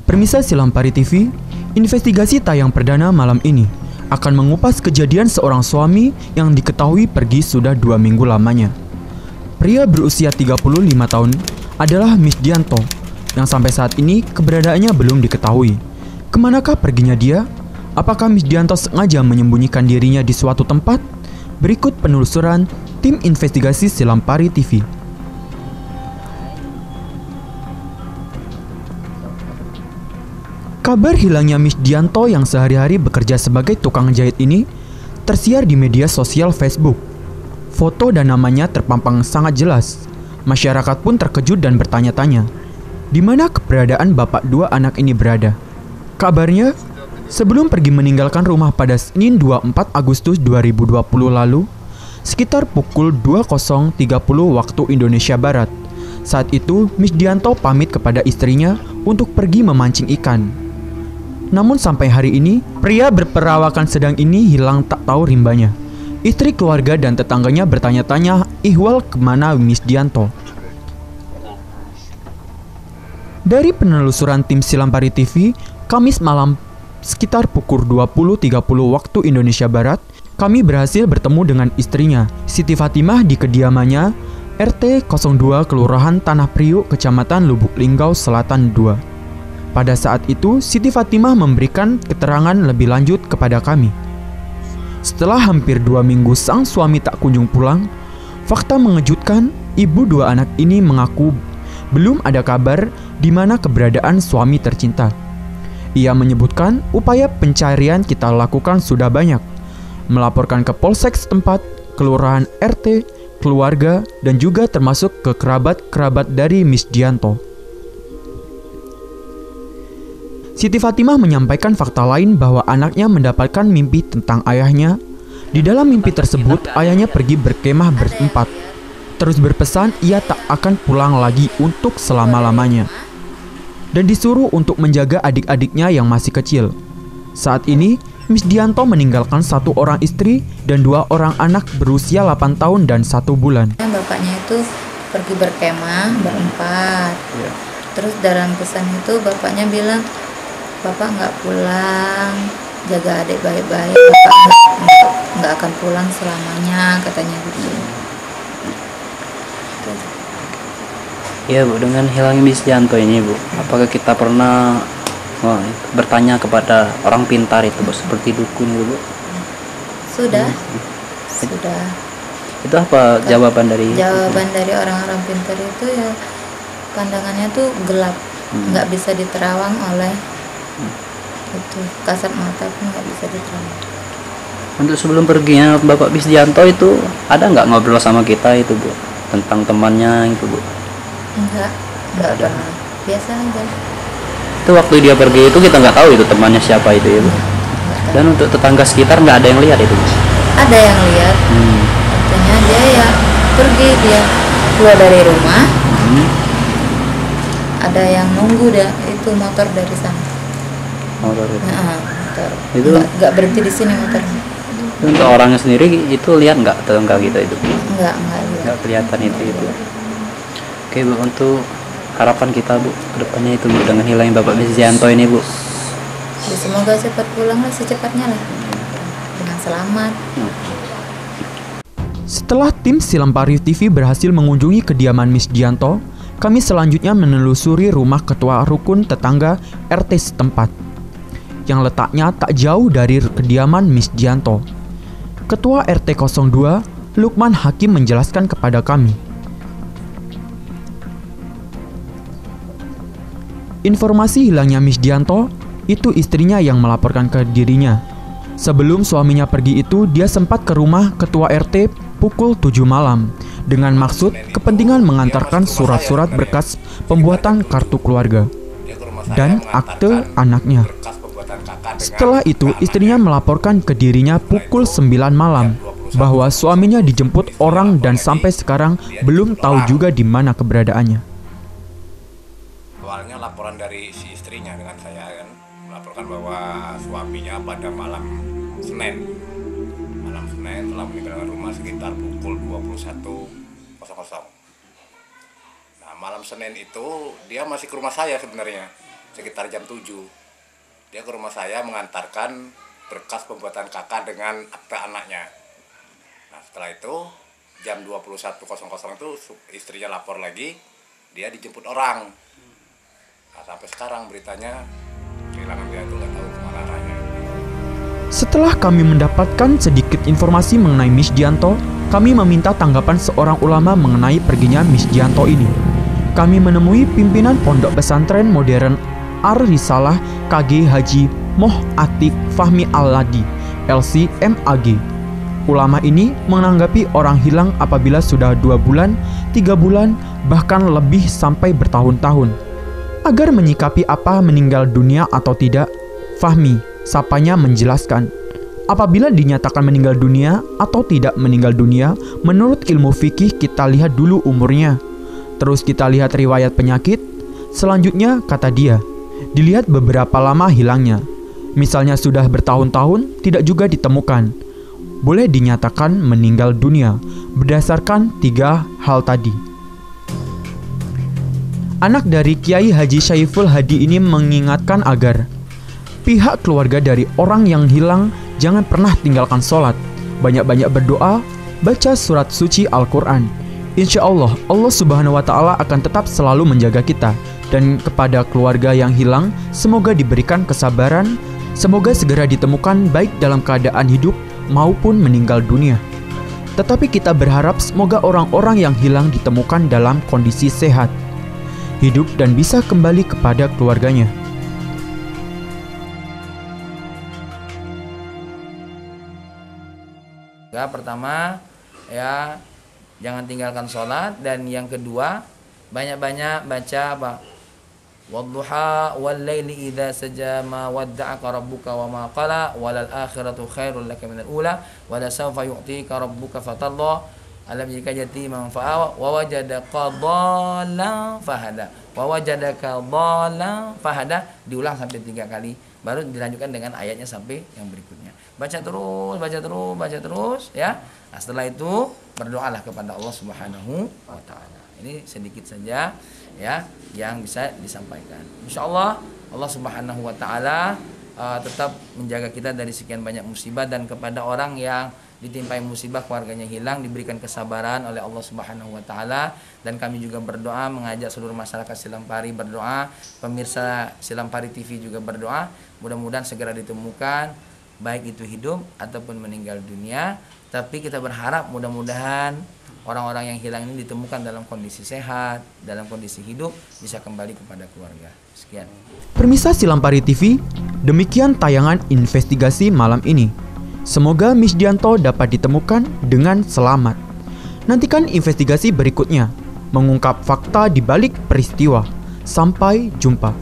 Pemirsa Silampari TV, investigasi tayang perdana malam ini akan mengupas kejadian seorang suami yang diketahui pergi sudah 2 minggu lamanya. Pria berusia 35 tahun adalah Misdianto, yang sampai saat ini keberadaannya belum diketahui. Kemanakah perginya dia? Apakah Misdianto sengaja menyembunyikan dirinya di suatu tempat? Berikut penelusuran tim investigasi Silampari TV. Kabar hilangnya Misdianto yang sehari-hari bekerja sebagai tukang jahit ini tersiar di media sosial Facebook. Foto dan namanya terpampang sangat jelas. Masyarakat pun terkejut dan bertanya-tanya, di mana keberadaan bapak dua anak ini berada. Kabarnya, sebelum pergi meninggalkan rumah pada Senin 24 Agustus 2020 lalu, sekitar pukul 20.30 waktu Indonesia Barat. Saat itu, Misdianto pamit kepada istrinya untuk pergi memancing ikan. Namun sampai hari ini, pria berperawakan sedang ini hilang tak tahu rimbanya. Istri, keluarga, dan tetangganya bertanya-tanya ihwal kemana Misdianto. Dari penelusuran tim Silampari TV, Kamis malam sekitar pukul 20.30 waktu Indonesia Barat, kami berhasil bertemu dengan istrinya, Siti Fatimah, di kediamannya RT 02 Kelurahan Tanah Priuk, Kecamatan Lubuk Linggau Selatan 2. Pada saat itu, Siti Fatimah memberikan keterangan lebih lanjut kepada kami. Setelah hampir 2 minggu sang suami tak kunjung pulang, fakta mengejutkan, ibu dua anak ini mengaku belum ada kabar di mana keberadaan suami tercinta. Ia menyebutkan upaya pencarian kita lakukan sudah banyak, melaporkan ke polsek setempat, kelurahan RT, keluarga, dan juga termasuk ke kerabat-kerabat dari Misdianto. Siti Fatimah menyampaikan fakta lain bahwa anaknya mendapatkan mimpi tentang ayahnya. Di dalam mimpi tersebut, ayahnya pergi berkemah berempat. Terus berpesan ia tak akan pulang lagi untuk selama-lamanya. Dan disuruh untuk menjaga adik-adiknya yang masih kecil. Saat ini, Misdianto meninggalkan 1 orang istri dan 2 orang anak berusia 8 tahun dan 1 bulan. Bapaknya itu pergi berkemah berempat. Terus dalam pesan itu bapaknya bilang, Bapak nggak pulang, jaga adik baik-baik, Bapak nggak akan pulang selamanya, katanya gitu. Ya Bu, dengan hilangnya Misdianto ini Bu, apakah kita pernah bertanya kepada orang pintar itu Bu, seperti dukun gitu Bu? Sudah. Itu apa jawaban dari? Jawaban dari orang-orang pintar itu ya pandangannya tuh gelap, nggak bisa diterawang oleh itu, kasat mata pun nggak bisa diterawang. Untuk sebelum perginya Bapak Misdianto itu ada nggak ngobrol sama kita itu Bu tentang temannya itu Bu? Enggak ada. Biasa aja. Itu waktu dia pergi itu kita nggak tahu itu temannya siapa itu ya Bu. Dan untuk tetangga sekitar nggak ada yang lihat itu Bu? Ada yang lihat. Katanya dia ya pergi, dia keluar dari rumah. Ada yang nunggu dia itu motor dari sana. Motor itu. Motor. Itu nggak berhenti di sini motornya. Untuk orangnya sendiri itu lihat nggak tetangga kita itu? Enggak lihat. Nggak kelihatan itu. Oke Bu, untuk harapan kita Bu kedepannya itu Bu dengan hilangnya Bapak Misdianto ini Bu. Ya, semoga cepat pulang lah, secepatnya lah dengan selamat. Setelah tim Silampari TV berhasil mengunjungi kediaman Misdianto, kami selanjutnya menelusuri rumah ketua rukun tetangga RT setempat, yang letaknya tak jauh dari kediaman Misdianto. Ketua RT 02, Lukman Hakim, menjelaskan kepada kami. Informasi hilangnya Misdianto, itu istrinya yang melaporkan ke dirinya. Sebelum suaminya pergi itu, dia sempat ke rumah ketua RT pukul 7 malam dengan maksud kepentingan mengantarkan surat-surat berkas pembuatan kartu keluarga dan akte anaknya. Setelah itu, istrinya melaporkan ke dirinya pukul 9 malam bahwa suaminya dijemput orang dan sampai sekarang belum tahu juga di mana keberadaannya. Awalnya laporan dari si istrinya dengan saya kan, melaporkan bahwa suaminya pada malam Senin telah meninggalkan rumah sekitar pukul 21.00. Nah, malam Senin itu dia masih ke rumah saya sebenarnya. sekitar jam 7. Dia ke rumah saya mengantarkan berkas pembuatan KK dengan akta anaknya. Nah setelah itu jam 21.00 itu istrinya lapor lagi, dia dijemput orang. Nah, sampai sekarang beritanya kehilangan dia itu nggak tahu kemana arahnya. Setelah kami mendapatkan sedikit informasi mengenai Misdianto, kami meminta tanggapan seorang ulama mengenai perginya Misdianto ini. Kami menemui pimpinan Pondok Pesantren Modern Ar-Risalah KG Haji Moh Atik Fahmi Al-Ladi, LC MAG. Ulama ini menanggapi orang hilang apabila sudah 2 bulan, 3 bulan, bahkan lebih sampai bertahun-tahun. Agar menyikapi apa meninggal dunia atau tidak, Fahmi, sapanya menjelaskan, apabila dinyatakan meninggal dunia atau tidak meninggal dunia, menurut ilmu fikih kita lihat dulu umurnya. Terus kita lihat riwayat penyakit. Selanjutnya, kata dia, dilihat beberapa lama hilangnya. Misalnya sudah bertahun-tahun, tidak juga ditemukan. Boleh dinyatakan meninggal dunia berdasarkan 3 hal tadi. Anak dari Kiai Haji Syaiful Hadi ini mengingatkan agar pihak keluarga dari orang yang hilang jangan pernah tinggalkan sholat, banyak-banyak berdoa, baca surat suci Al-Quran. Insya Allah, Allah Subhanahu wa Ta'ala akan tetap selalu menjaga kita. Dan kepada keluarga yang hilang, semoga diberikan kesabaran, semoga segera ditemukan baik dalam keadaan hidup maupun meninggal dunia. Tetapi kita berharap semoga orang-orang yang hilang ditemukan dalam kondisi sehat, hidup dan bisa kembali kepada keluarganya. Pertama, ya jangan tinggalkan sholat, dan yang kedua banyak-banyak baca apa? Wadduha wal laili idza saja ma wadda'aka rabbuka wa ma qala walal akhiratu khairul laka minal ula wa la sawfa yu'tika rabbuka fatallah alam jika yatiman fa'awa wa wajadaka dhallan fahada wa wajadaka dhallan fahada. Diulang sampai 3 kali, baru dilanjutkan dengan ayatnya sampai yang berikutnya. Baca terus ya. Nah, setelah itu berdoalah kepada Allah Subhanahu wa Ta'ala. Ini sedikit saja ya yang bisa disampaikan. Insyaallah Allah Subhanahu wa Ta'ala tetap menjaga kita dari sekian banyak musibah, dan kepada orang yang ditimpai musibah keluarganya hilang diberikan kesabaran oleh Allah Subhanahu wa Ta'ala. Dan kami juga berdoa, mengajak seluruh masyarakat Silampari berdoa, pemirsa Silampari TV juga berdoa, mudah-mudahan segera ditemukan baik itu hidup ataupun meninggal dunia. Tapi kita berharap mudah-mudahan orang-orang yang hilang ini ditemukan dalam kondisi sehat, dalam kondisi hidup, bisa kembali kepada keluarga. Sekian. Pemirsa Silampari TV, demikian tayangan investigasi malam ini. Semoga Misdianto dapat ditemukan dengan selamat. Nantikan investigasi berikutnya, mengungkap fakta di balik peristiwa. Sampai jumpa.